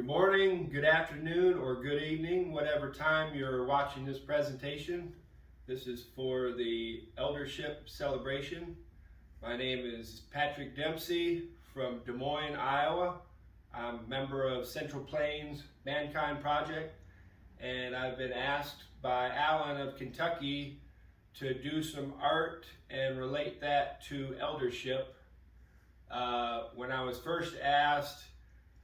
morning, good afternoon, or good evening, whatever time you're watching this presentation. This is for the eldership celebration. My name is Patrick Dempsey from Des Moines, Iowa. I'm a member of Central Plains Mankind Project, and I've been asked by Alan of Kentucky to do some art and relate that to eldership. When I was first asked,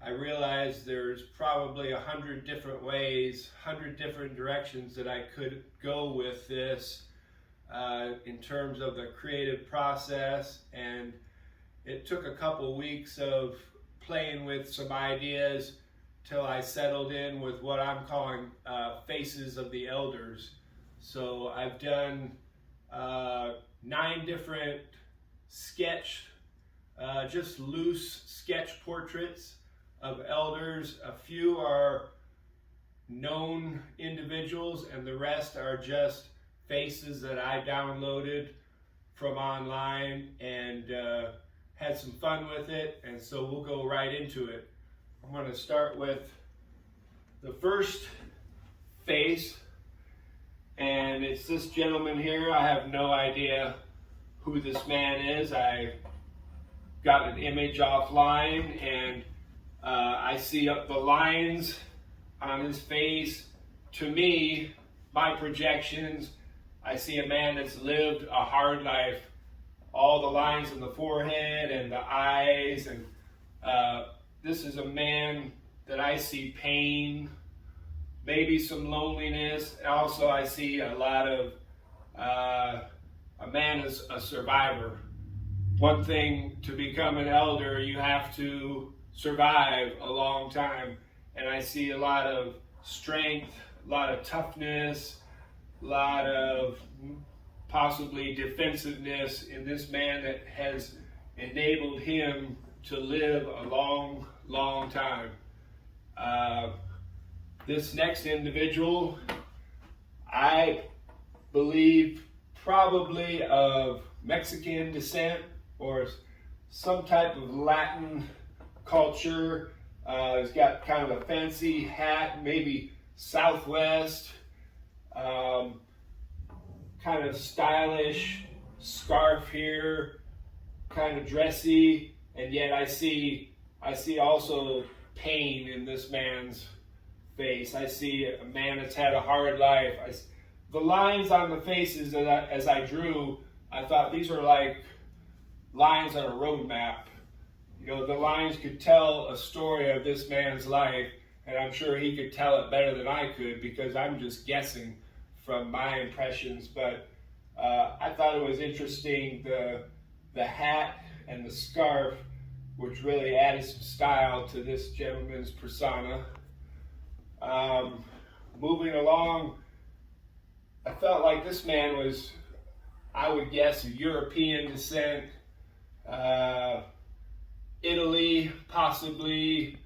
I realized there's probably 100 different ways, 100 different directions that I could go with this in terms of the creative process, and it took a couple weeks of playing with some ideas till I settled in with what I'm calling Faces of the Elders. So I've done 9 different just loose sketch portraits of elders. A few are known individuals and the rest are just faces that I downloaded from online and had some fun with it, and so we'll go right into it. I'm going to start with the first face, and it's this gentleman here. I have no idea who this man is. I got an image offline, and I see up the lines on his face. To me, my projections, I see a man that's lived a hard life. All the lines in the forehead and the eyes, and this is a man that I see pain, maybe some loneliness. Also, I see a lot of, a man is a survivor. One thing, to become an elder, you have to survive a long time, and I see a lot of strength, a lot of toughness, a lot of possibly defensiveness in this man that has enabled him to live a long, long time. This next individual, I believe probably of Mexican descent or some type of Latin culture. He's got kind of a fancy hat, maybe Southwest, kind of stylish scarf here, kind of dressy, and yet I see also pain in this man's face. I see a man that's had a hard life. The lines on the faces that as I drew, I thought these were like lines on a road map. You know, the lines could tell a story of this man's life, and I'm sure he could tell it better than I could because I'm just guessing from my impressions. But I thought it was interesting, the hat and the scarf, which really added some style to this gentleman's persona. Moving along, I felt like this man was, I would guess, of European descent, Italy possibly,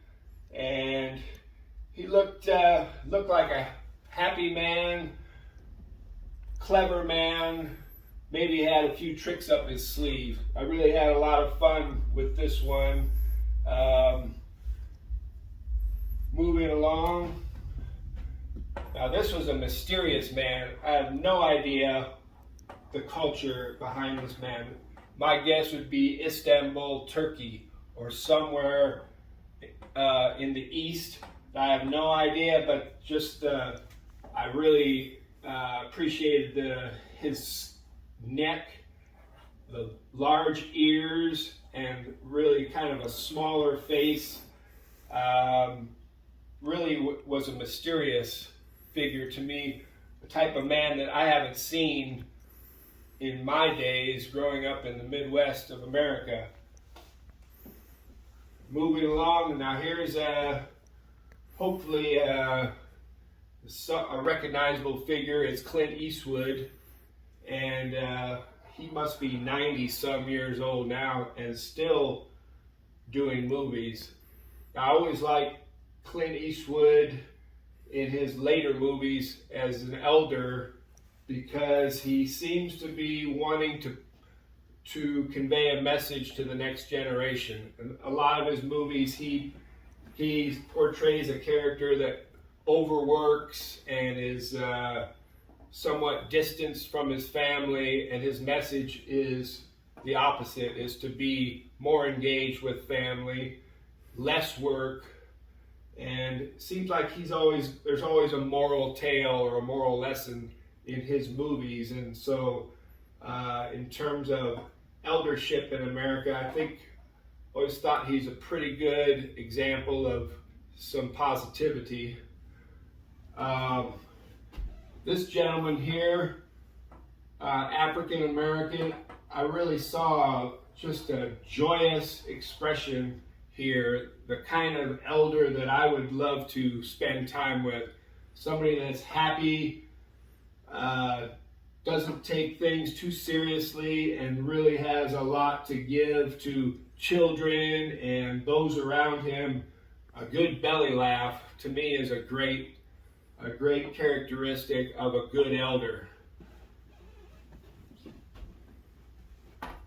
and he looked like a happy man, clever man, maybe had a few tricks up his sleeve. I really had a lot of fun with this one. Moving along, now this was a mysterious man. I have no idea the culture behind this man. My guess would be Istanbul, Turkey, or somewhere in the east. I have no idea, but just I really appreciated his neck, the large ears, and really kind of a smaller face. Really was a mysterious figure to me, the type of man that I haven't seen in my days growing up in the Midwest of America. Moving along, now here's hopefully a recognizable figure. It's Clint Eastwood, and he must be 90 some years old now and still doing movies. I always liked Clint Eastwood in his later movies as an elder because he seems to be wanting to convey a message to the next generation. And a lot of his movies, he he portrays a character that overworks and is somewhat distanced from his family, and his message is the opposite, is to be more engaged with family, less work, and it seems like there's always a moral tale or a moral lesson in his movies. And so in terms of eldership in America, I always thought he's a pretty good example of some positivity. This gentleman here, African American, I really saw just a joyous expression here, the kind of elder that I would love to spend time with. Somebody that's happy, doesn't take things too seriously, and really has a lot to give to children and those around him. A good belly laugh, to me, is a great characteristic of a good elder.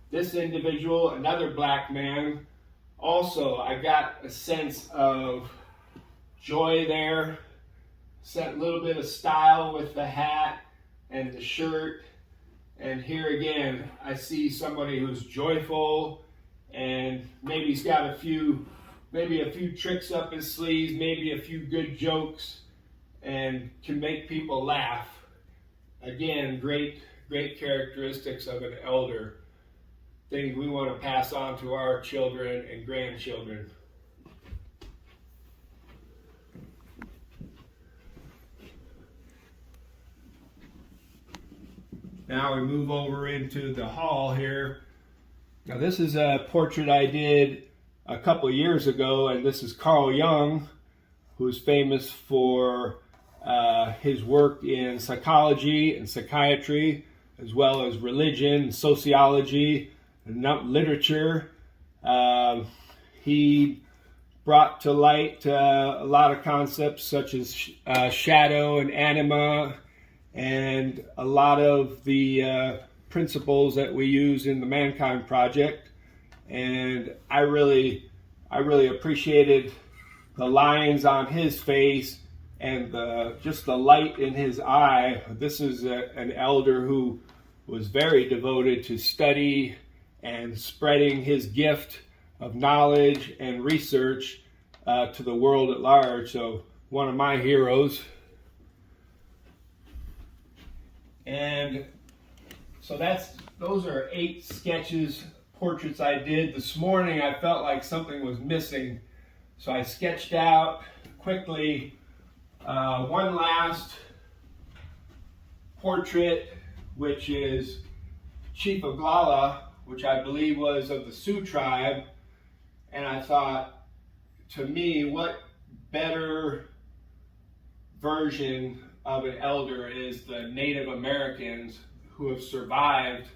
This individual, another black man, also I got a sense of joy there, a little bit of style with the hat and the shirt. And here again, I see somebody who's joyful, and maybe he's got a few tricks up his sleeves, maybe a few good jokes, and can make people laugh. Again, great characteristics of an elder. Things we want to pass on to our children and grandchildren. Now we move over into the hall here. Now this is a portrait I did a couple years ago, and this is Carl Jung, who's famous for his work in psychology and psychiatry, as well as religion, sociology, and literature. He brought to light a lot of concepts such as shadow and anima, and a lot of the principles that we use in the Mankind Project. And I really appreciated the lines on his face and just the light in his eye. This is an elder who was very devoted to study and spreading his gift of knowledge and research to the world at large. So one of my heroes. And so those are 8 sketches, portraits I did. This morning I felt like something was missing, so I sketched out quickly one last portrait, which is Chief Oglala, which I believe was of the Sioux tribe. And I thought, to me, what better version of an elder is the Native Americans who have survived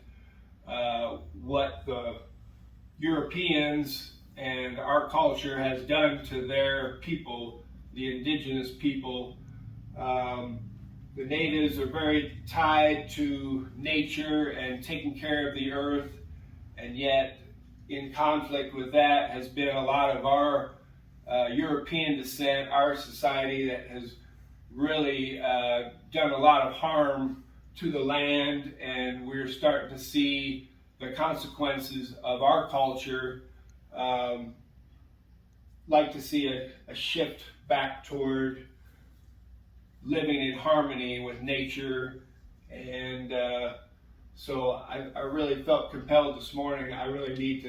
what the Europeans and our culture has done to their people, the indigenous people. The natives are very tied to nature and taking care of the earth, and yet in conflict with that has been a lot of our European descent, our society, that has really done a lot of harm to the land, and we're starting to see the consequences of our culture. Like to see a shift back toward living in harmony with nature. And so I really felt compelled this morning. I really need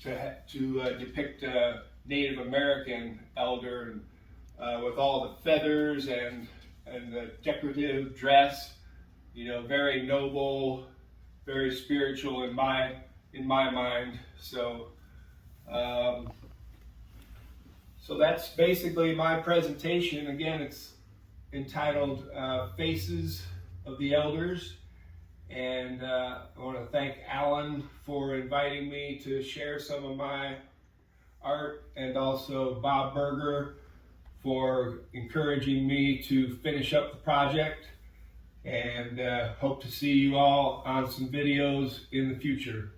to depict a Native American elder, and with all the feathers and the decorative dress, very noble, very spiritual in my mind. So that's basically my presentation. Again, it's entitled Faces of the Elders, and I want to thank Alan for inviting me to share some of my art, and also Bob Berger for encouraging me to finish up the project, and hope to see you all on some videos in the future.